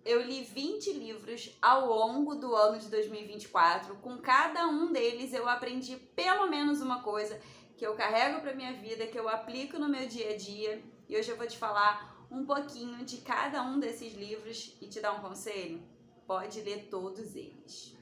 eu li 20 livros ao longo do ano de 2024. Com cada um deles eu aprendi pelo menos uma coisa que eu carrego para minha vida, que eu aplico no meu dia a dia. E hoje eu vou te falar um pouquinho de cada um desses livros e te dar um conselho. Pode ler todos eles.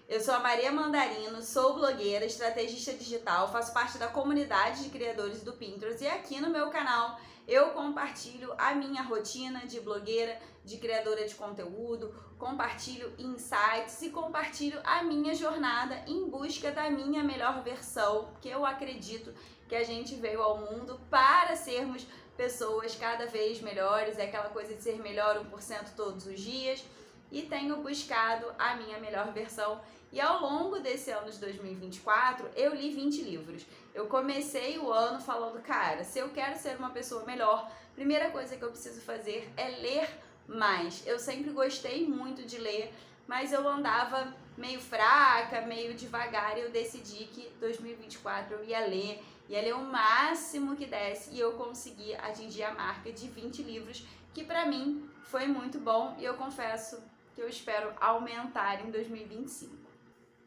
Eu sou a Maria Mandarino, sou blogueira, estrategista digital, faço parte da comunidade de criadores do Pinterest e aqui no meu canal eu compartilho a minha rotina de blogueira, de criadora de conteúdo, compartilho insights e compartilho a minha jornada em busca da minha melhor versão, que eu acredito que a gente veio ao mundo para sermos pessoas cada vez melhores, é aquela coisa de ser melhor 1% todos os dias, e tenho buscado a minha melhor versão. E ao longo desse ano de 2024, eu li 20 livros. Eu comecei o ano falando, cara, se eu quero ser uma pessoa melhor, primeira coisa que eu preciso fazer é ler mais. Eu sempre gostei muito de ler, mas eu andava meio fraca, meio devagar, e eu decidi que 2024 eu ia ler o máximo que desse, e eu consegui atingir a marca de 20 livros, que pra mim foi muito bom, e eu confesso que eu espero aumentar em 2025.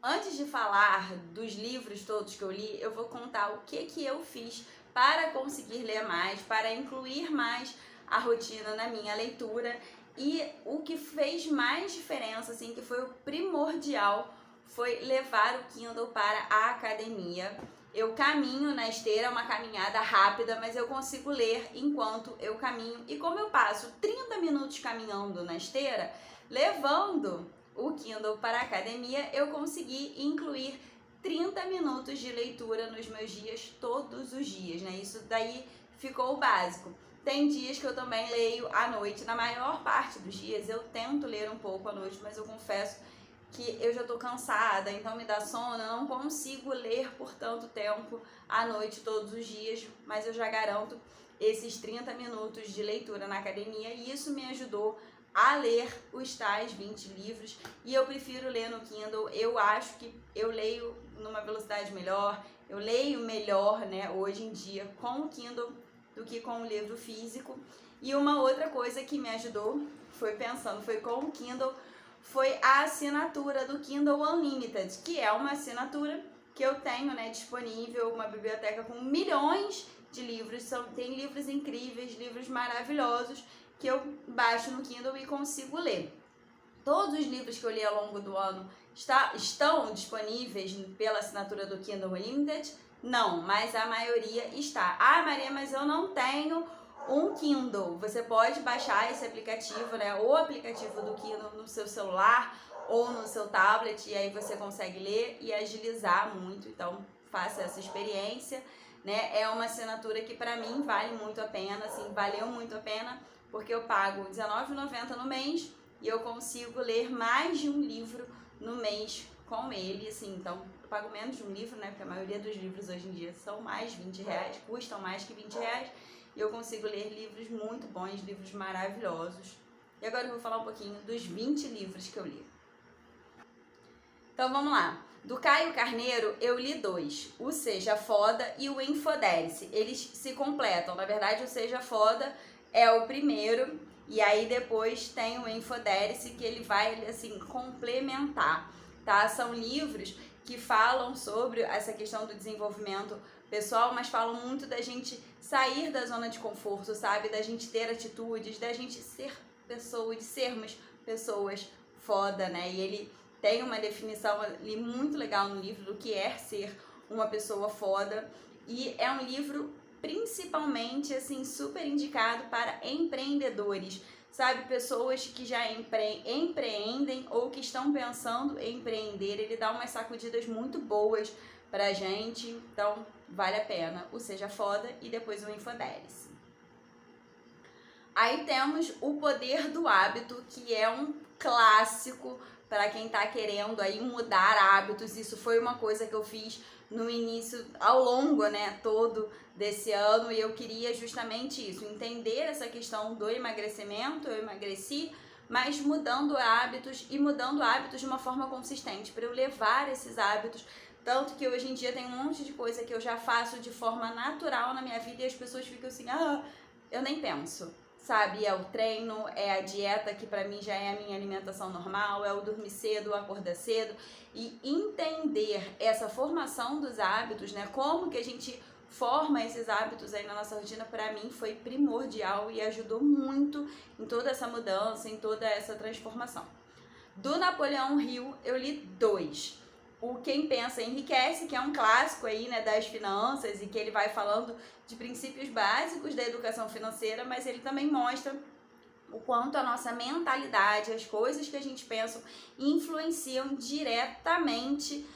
Antes de falar dos livros todos que eu li, eu vou contar o que eu fiz para conseguir ler mais, para incluir mais a rotina na minha leitura, e o que fez mais diferença, assim, que foi o primordial, foi levar o Kindle para a academia. Eu caminho na esteira, é uma caminhada rápida, mas eu consigo ler enquanto eu caminho. E como eu passo 30 minutos caminhando na esteira, levando o Kindle para a academia, eu consegui incluir 30 minutos de leitura nos meus dias, todos os dias, né? Isso daí ficou o básico. Tem dias que eu também leio à noite. Na maior parte dos dias eu tento ler um pouco à noite, mas eu confesso que eu já tô cansada, então me dá sono, eu não consigo ler por tanto tempo à noite todos os dias, mas eu já garanto esses 30 minutos de leitura na academia, e isso me ajudou a ler os tais 20 livros, e eu prefiro ler no Kindle. Eu acho que eu leio numa velocidade melhor, eu leio melhor, né, hoje em dia com o Kindle do que com o livro físico. E uma outra coisa que me ajudou, foi com o Kindle, foi a assinatura do Kindle Unlimited, que é uma assinatura que eu tenho, né, disponível, uma biblioteca com milhões de livros, tem livros incríveis, livros maravilhosos, que eu baixo no Kindle e consigo ler. Todos os livros que eu li ao longo do ano estão disponíveis pela assinatura do Kindle Unlimited? Não, mas a maioria está. Ah, Maria, mas eu não tenho um Kindle. Você pode baixar esse aplicativo, né? O aplicativo do Kindle no seu celular ou no seu tablet, e aí você consegue ler e agilizar muito. Então, faça essa experiência, né? É uma assinatura que para mim vale muito a pena, assim, valeu muito a pena, porque eu pago R$19,90 no mês e eu consigo ler mais de um livro no mês com ele, assim. Então eu pago menos de um livro, né, porque a maioria dos livros hoje em dia são mais R$20, custam mais que R$20, e eu consigo ler livros muito bons, livros maravilhosos. E agora eu vou falar um pouquinho dos 20 livros que eu li. Então vamos lá. Do Caio Carneiro eu li 2, o Seja Foda e o Infodelice. Eles se completam, na verdade o Seja Foda é o primeiro, e aí depois tem o Infodelice, que ele vai, assim, complementar, tá? São livros que falam sobre essa questão do desenvolvimento pessoal, mas falam muito da gente sair da zona de conforto, sabe? Da gente ter atitudes, da gente ser pessoa, de sermos pessoas foda, né? E ele tem uma definição ali muito legal no livro do que é ser uma pessoa foda, e é um livro principalmente, assim, super indicado para empreendedores, sabe? Pessoas que já empreendem ou que estão pensando em empreender. Ele dá umas sacudidas muito boas pra gente, então vale a pena o Seja Foda e depois o Infodelice. Aí temos O Poder do Hábito, que é um clássico para quem tá querendo aí mudar hábitos. Isso foi uma coisa que eu fiz no início, ao longo, né, todo desse ano, e eu queria justamente isso, entender essa questão do emagrecimento. Eu emagreci, mas mudando hábitos, e mudando hábitos de uma forma consistente, para eu levar esses hábitos Tanto que hoje em dia tem um monte de coisa que eu já faço de forma natural na minha vida e as pessoas ficam assim, eu nem penso, sabe? É o treino, é a dieta que pra mim já é a minha alimentação normal, é o dormir cedo, o acordar cedo. E entender essa formação dos hábitos, né? Como que a gente forma esses hábitos aí na nossa rotina, pra mim foi primordial e ajudou muito em toda essa mudança, em toda essa transformação. Do Napoleão Hill, eu li 2. O Quem Pensa Enriquece, que é um clássico aí, né, das finanças e que ele vai falando de princípios básicos da educação financeira, mas ele também mostra o quanto a nossa mentalidade, as coisas que a gente pensa, influenciam diretamente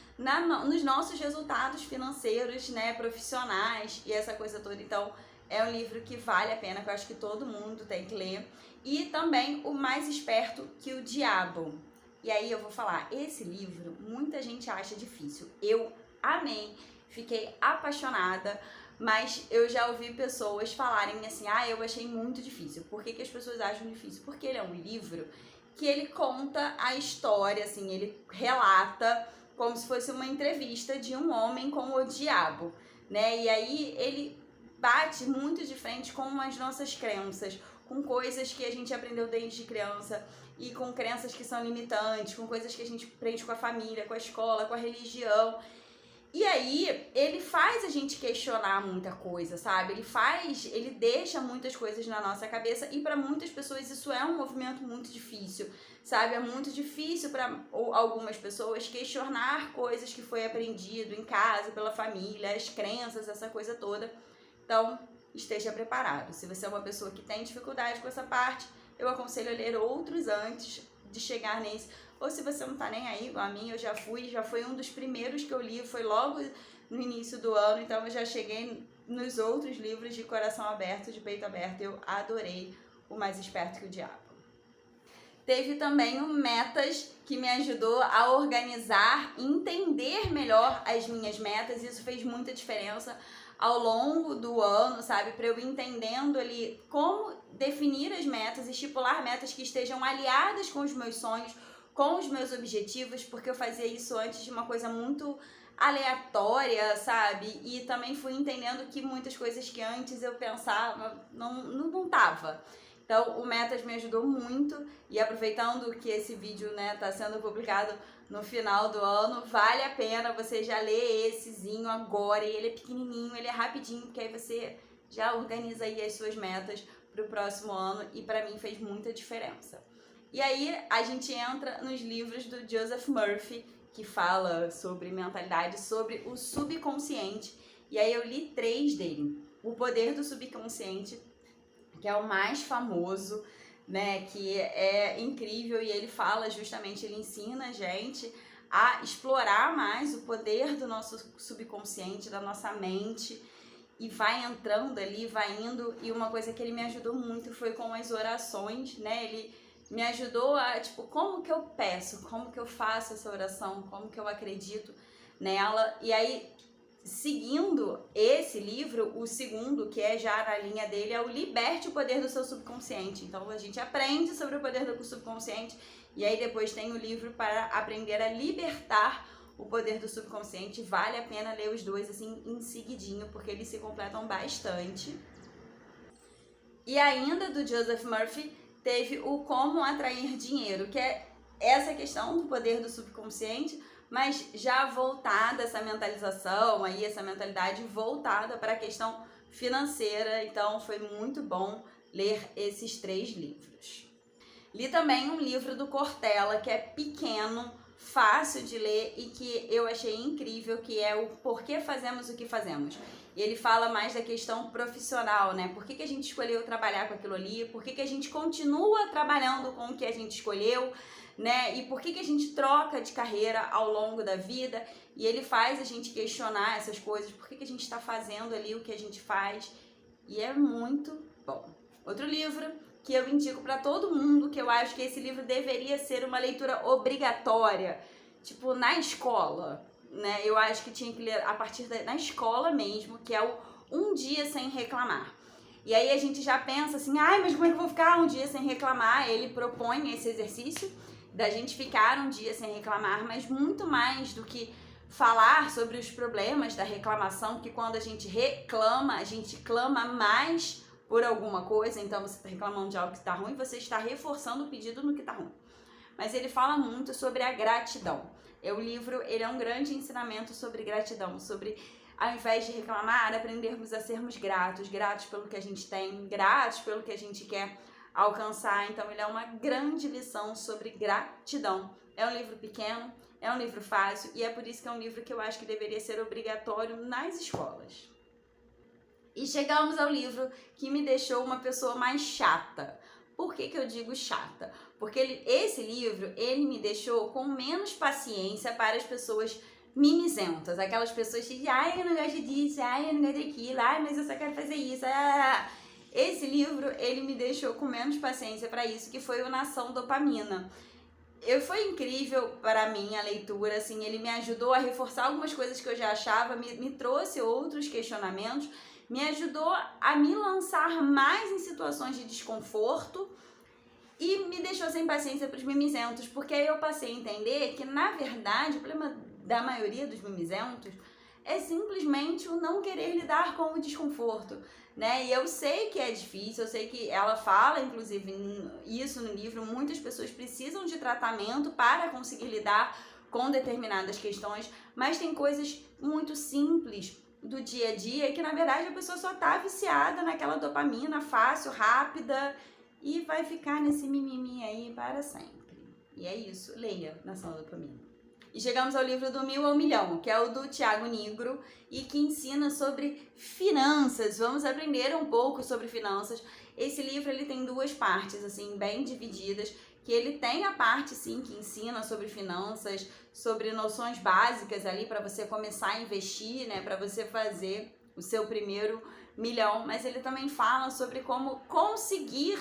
nos nossos resultados financeiros, né, profissionais e essa coisa toda. Então, é um livro que vale a pena, que eu acho que todo mundo tem que ler. E também O Mais Esperto que o Diabo. E aí eu vou falar, esse livro muita gente acha difícil. Eu amei, fiquei apaixonada, mas eu já ouvi pessoas falarem assim, eu achei muito difícil. Por que as pessoas acham difícil? Porque ele é um livro que ele conta a história, assim, ele relata como se fosse uma entrevista de um homem com o diabo, né? E aí ele bate muito de frente com as nossas crenças, com coisas que a gente aprendeu desde criança e com crenças que são limitantes, com coisas que a gente aprende com a família, com a escola, com a religião. E aí, ele faz a gente questionar muita coisa, sabe? Ele deixa muitas coisas na nossa cabeça e para muitas pessoas isso é um movimento muito difícil, sabe? É muito difícil para algumas pessoas questionar coisas que foi aprendido em casa, pela família, as crenças, essa coisa toda. Então, esteja preparado. Se você é uma pessoa que tem dificuldade com essa parte, eu aconselho a ler outros antes de chegar nesse. Ou se você não tá nem aí, igual a mim, eu já foi um dos primeiros que eu li, foi logo no início do ano, então eu já cheguei nos outros livros de coração aberto, de peito aberto, eu adorei O Mais Esperto que o Diabo. Teve também o Metas, que me ajudou a organizar, entender melhor as minhas metas, isso fez muita diferença ao longo do ano, sabe? Para eu ir entendendo ali como definir as metas, estipular metas que estejam aliadas com os meus sonhos, com os meus objetivos, porque eu fazia isso antes de uma coisa muito aleatória, sabe? E também fui entendendo que muitas coisas que antes eu pensava não tava. Então, o Metas me ajudou muito e aproveitando que esse vídeo, né, tá sendo publicado no final do ano, vale a pena você já ler essezinho agora. E ele é pequenininho, ele é rapidinho, porque aí você já organiza aí as suas metas pro próximo ano e pra mim fez muita diferença. E aí a gente entra nos livros do Joseph Murphy, que fala sobre mentalidade, sobre o subconsciente. E aí eu li 3 dele. O Poder do Subconsciente, que é o mais famoso, né, que é incrível e ele fala justamente, ele ensina a gente a explorar mais o poder do nosso subconsciente, da nossa mente e vai entrando ali, vai indo. E uma coisa que ele me ajudou muito foi com as orações, né, ele me ajudou a, como que eu peço, como que eu faço essa oração, como que eu acredito nela. E aí, seguindo esse livro, o segundo, que é já na linha dele, é o Liberte o Poder do Seu Subconsciente. Então, a gente aprende sobre o poder do subconsciente e aí depois tem o livro para aprender a libertar o poder do subconsciente. Vale a pena ler os dois assim em seguidinho, porque eles se completam bastante. E ainda do Joseph Murphy, teve o Como Atrair Dinheiro, que é essa questão do poder do subconsciente, mas já voltada essa mentalização, aí essa mentalidade voltada para a questão financeira. Então foi muito bom ler esses 3 livros. Li também um livro do Cortella, que é pequeno, fácil de ler e que eu achei incrível, que é o Porquê Fazemos o que Fazemos. E ele fala mais da questão profissional, né? Por que a gente escolheu trabalhar com aquilo ali? Por que a gente continua trabalhando com o que a gente escolheu, né? E por que a gente troca de carreira ao longo da vida? E ele faz a gente questionar essas coisas. Por que a gente está fazendo ali o que a gente faz? E é muito bom. Outro livro que eu indico para todo mundo, que eu acho que esse livro deveria ser uma leitura obrigatória, tipo na escola, né? Eu acho que tinha que ler a partir na escola mesmo, que é o Um Dia Sem Reclamar. E aí a gente já pensa assim, mas como é que eu vou ficar um dia sem reclamar? Ele propõe esse exercício da gente ficar um dia sem reclamar, mas muito mais do que falar sobre os problemas da reclamação, que quando a gente reclama, a gente clama mais por alguma coisa, então você está reclamando de algo que está ruim, você está reforçando o pedido no que está ruim. Mas ele fala muito sobre a gratidão. O livro, ele é um grande ensinamento sobre gratidão, sobre, ao invés de reclamar, aprendermos a sermos gratos, gratos pelo que a gente tem, gratos pelo que a gente quer alcançar. Então ele é uma grande lição sobre gratidão. É um livro pequeno, é um livro fácil e é por isso que é um livro que eu acho que deveria ser obrigatório nas escolas. E chegamos ao livro que me deixou uma pessoa mais chata. Por que eu digo chata? Porque esse livro, ele me deixou com menos paciência para as pessoas mimizentas. Aquelas pessoas que, ai, eu não gosto disso, ai, eu não gosto daquilo, ai, mas eu só quero fazer isso. Esse livro, ele me deixou com menos paciência para isso, que foi o Nação Dopamina. Foi incrível para mim a leitura, assim, ele me ajudou a reforçar algumas coisas que eu já achava, me trouxe outros questionamentos, me ajudou a me lançar mais em situações de desconforto e me deixou sem paciência para os mimizentos, porque aí eu passei a entender que, na verdade, o problema da maioria dos mimizentos é simplesmente o não querer lidar com o desconforto, né? E eu sei que é difícil, eu sei que ela fala, inclusive, isso no livro, muitas pessoas precisam de tratamento para conseguir lidar com determinadas questões, mas tem coisas muito simples do dia a dia que, na verdade, a pessoa só tá viciada naquela dopamina fácil, rápida e vai ficar nesse mimimi aí para sempre. E é isso, leia Nação Dopamina. E chegamos ao livro do 1000 ao Milhão, que é o do Thiago Nigro e que ensina sobre finanças. Vamos aprender um pouco sobre finanças. Esse livro, ele tem duas partes, assim, bem divididas, que ele tem a parte, sim, que ensina sobre finanças, sobre noções básicas ali para você começar a investir, né, para você fazer o seu primeiro milhão, mas ele também fala sobre como conseguir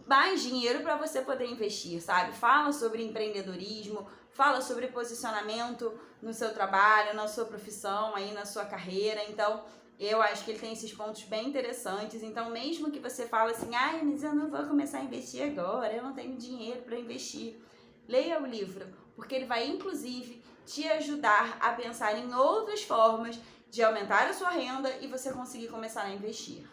mais dinheiro para você poder investir, sabe? Fala sobre empreendedorismo, fala sobre posicionamento no seu trabalho, na sua profissão, aí na sua carreira. Então, eu acho que ele tem esses pontos bem interessantes. Então, mesmo que você fale assim, ai, mas eu não vou começar a investir agora, eu não tenho dinheiro para investir, leia o livro, porque ele vai, inclusive, te ajudar a pensar em outras formas de aumentar a sua renda e você conseguir começar a investir.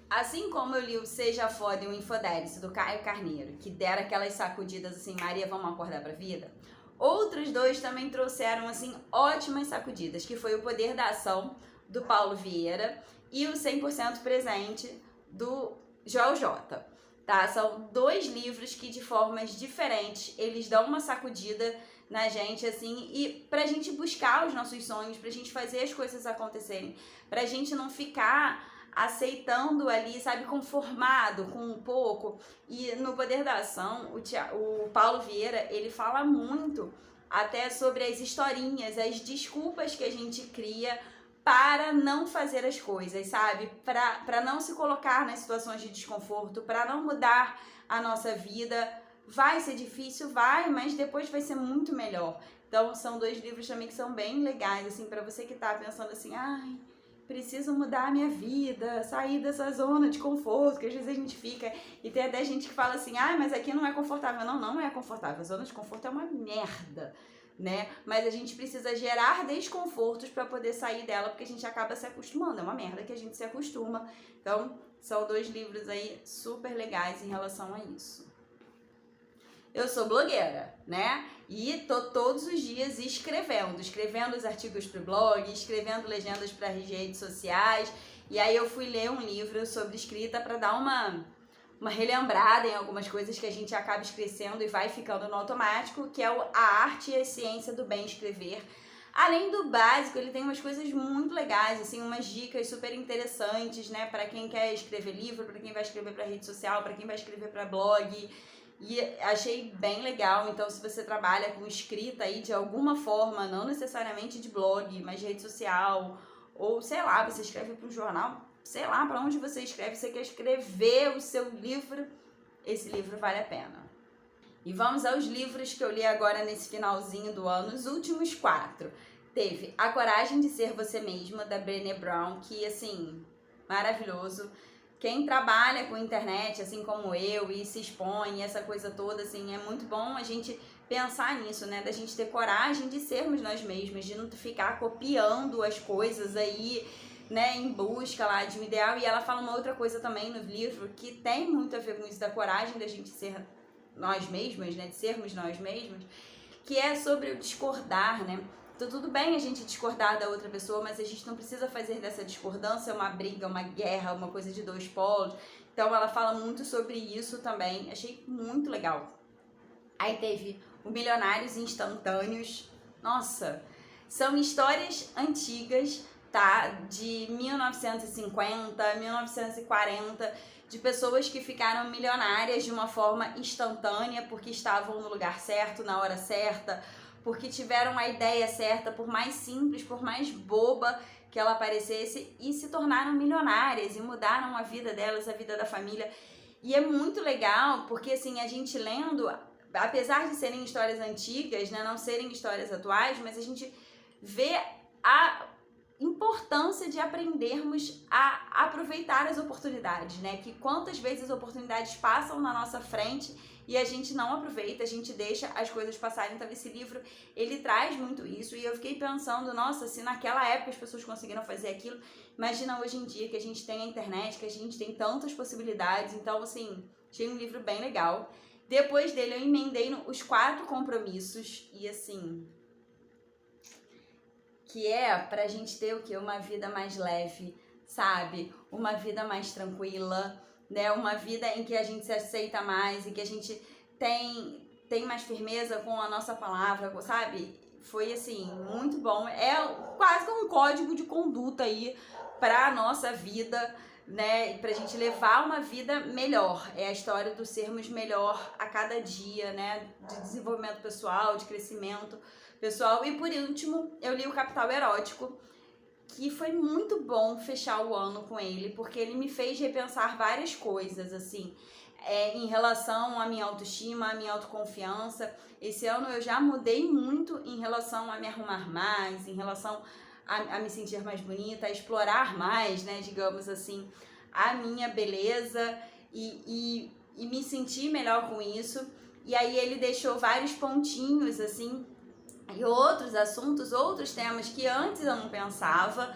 Assim como eu li o Seja Foda e o Infodelice, do Caio Carneiro, que deram aquelas sacudidas assim, Maria, vamos acordar pra vida? Outros dois também trouxeram, assim, ótimas sacudidas, que foi o Poder da Ação, do Paulo Vieira, e o 100% Presente, do Joel J. Tá? São dois livros que, de formas diferentes, eles dão uma sacudida na gente, assim, e pra gente buscar os nossos sonhos, pra gente fazer as coisas acontecerem, pra gente não ficar aceitando ali, sabe, conformado com um pouco. E no Poder da Ação, o Paulo Vieira, ele fala muito até sobre as historinhas, as desculpas que a gente cria para não fazer as coisas, sabe? Para não se colocar nas situações de desconforto, para não mudar a nossa vida. Vai ser difícil, vai, mas depois vai ser muito melhor. Então, são dois livros também que são bem legais, assim, para você que tá pensando assim, ai, preciso mudar a minha vida, sair dessa zona de conforto, que às vezes a gente fica, e tem até gente que fala assim, ah, mas aqui não é confortável. Não, não é confortável, a zona de conforto é uma merda, né? Mas a gente precisa gerar desconfortos para poder sair dela, porque a gente acaba se acostumando, é uma merda que a gente se acostuma. Então, são dois livros aí super legais em relação a isso. Eu sou blogueira, né? E tô todos os dias escrevendo os artigos pro blog, escrevendo legendas para as redes sociais. E aí eu fui ler um livro sobre escrita para dar uma relembrada em algumas coisas que a gente acaba esquecendo e vai ficando no automático, que é A Arte e a Ciência do Bem Escrever. Além do básico, ele tem umas coisas muito legais, assim, umas dicas super interessantes, né? Para quem quer escrever livro, para quem vai escrever para rede social, para quem vai escrever para blog. E achei bem legal. Então, se você trabalha com escrita aí de alguma forma, não necessariamente de blog, mas de rede social, ou sei lá, você escreve para um jornal, sei lá para onde você escreve, você quer escrever o seu livro, esse livro vale a pena. E vamos aos livros que eu li agora nesse finalzinho do ano, os últimos 4. Teve A Coragem de Ser Você Mesma, da Brené Brown, que, assim, maravilhoso. Quem trabalha com internet, assim como eu, e se expõe, essa coisa toda, assim, é muito bom a gente pensar nisso, né? Da gente ter coragem de sermos nós mesmos, de não ficar copiando as coisas aí, né, em busca lá de um ideal. E ela fala uma outra coisa também no livro que tem muito a ver com isso, da coragem da gente ser nós mesmos, né, de sermos nós mesmos, que é sobre o discordar, né? Então tudo bem a gente discordar da outra pessoa, mas a gente não precisa fazer dessa discordância uma briga, uma guerra, uma coisa de dois polos. Então ela fala muito sobre isso também, achei muito legal. Aí teve o Milionários Instantâneos. Nossa, são histórias antigas, tá? De 1950, 1940, de pessoas que ficaram milionárias de uma forma instantânea porque estavam no lugar certo, na hora certa, porque tiveram a ideia certa, por mais simples, por mais boba que ela parecesse, e se tornaram milionárias e mudaram a vida delas, a vida da família. E é muito legal porque, assim, a gente lendo, apesar de serem histórias antigas, né, não serem histórias atuais, mas a gente vê a importância de aprendermos a aproveitar as oportunidades, né? Que quantas vezes as oportunidades passam na nossa frente e a gente não aproveita, a gente deixa as coisas passarem. Então esse livro, ele traz muito isso, e eu fiquei pensando, nossa, se naquela época as pessoas conseguiram fazer aquilo, imagina hoje em dia que a gente tem a internet, que a gente tem tantas possibilidades. Então, assim, achei um livro bem legal. Depois dele eu emendei Os 4 Compromissos, e assim, que é pra gente ter o quê? Uma vida mais leve, sabe? Uma vida mais tranquila, né? Uma vida em que a gente se aceita mais e que a gente tem mais firmeza com a nossa palavra, sabe? Foi, assim, muito bom. É quase um código de conduta aí pra nossa vida, né? Pra gente levar uma vida melhor. É a história do sermos melhor a cada dia, né? De desenvolvimento pessoal, de crescimento pessoal. E por último, eu li O Capital Erótico, que foi muito bom fechar o ano com ele, porque ele me fez repensar várias coisas, assim, em relação à minha autoestima, à minha autoconfiança. Esse ano eu já mudei muito em relação a me arrumar mais, em relação a me sentir mais bonita, a explorar mais, né, digamos assim, a minha beleza e me sentir melhor com isso. E aí ele deixou vários pontinhos, assim, e outros assuntos, outros temas que antes eu não pensava,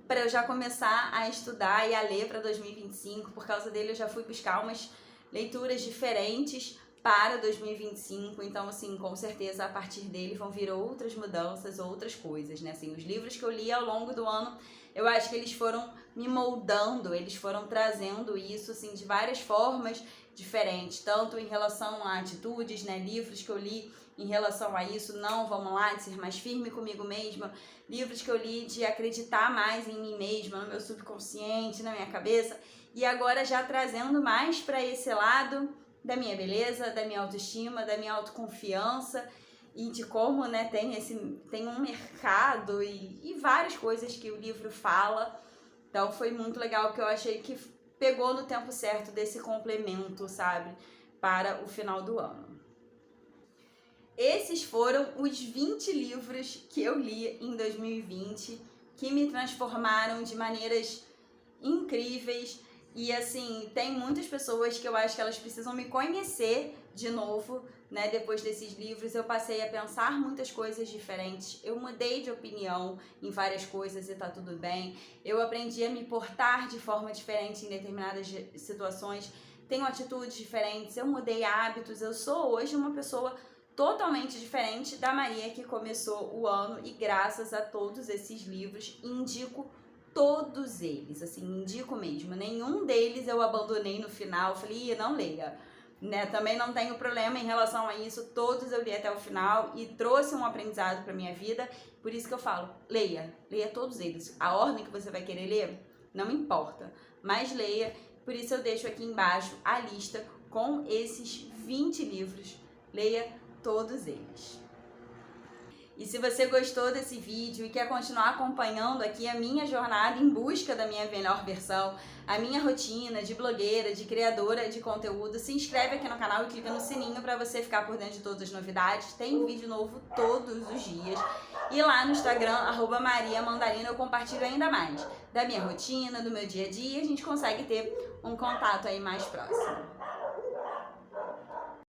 para eu já começar a estudar e a ler para 2025. Por causa dele eu já fui buscar umas leituras diferentes para 2025, então, assim, com certeza a partir dele vão vir outras mudanças, outras coisas, né? Assim, os livros que eu li ao longo do ano, eu acho que eles foram me moldando, eles foram trazendo isso, assim, de várias formas diferentes, tanto em relação a atitudes, né? Livros que eu li em relação a isso, não, vamos lá, de ser mais firme comigo mesma, livros que eu li de acreditar mais em mim mesma, no meu subconsciente, na minha cabeça, e agora já trazendo mais para esse lado da minha beleza, da minha autoestima, da minha autoconfiança, e de como, né, tem um mercado e várias coisas que o livro fala. Então foi muito legal, porque eu achei que pegou no tempo certo desse complemento, sabe, para o final do ano. Esses foram os 20 livros que eu li em 2020, que me transformaram de maneiras incríveis. E assim, tem muitas pessoas que eu acho que elas precisam me conhecer de novo, né? Depois desses livros eu passei a pensar muitas coisas diferentes, eu mudei de opinião em várias coisas e tá tudo bem, eu aprendi a me portar de forma diferente em determinadas situações, tenho atitudes diferentes, eu mudei hábitos, eu sou hoje uma pessoa totalmente diferente da Maria que começou o ano, e graças a todos esses livros, indico todos eles, assim, indico mesmo. Nenhum deles eu abandonei no final, falei, não leia, né? Também não tenho problema em relação a isso, todos eu li até o final e trouxe um aprendizado para minha vida, por isso que eu falo, leia todos eles. A ordem que você vai querer ler, não importa, mas leia. Por isso eu deixo aqui embaixo a lista com esses 20 livros, leia todos eles. E se você gostou desse vídeo e quer continuar acompanhando aqui a minha jornada em busca da minha melhor versão, a minha rotina de blogueira, de criadora de conteúdo, se inscreve aqui no canal e clica no sininho para você ficar por dentro de todas as novidades. Tem vídeo novo todos os dias. E lá no Instagram, @mariamandarina, eu compartilho ainda mais da minha rotina, do meu dia a dia, e a gente consegue ter um contato aí mais próximo.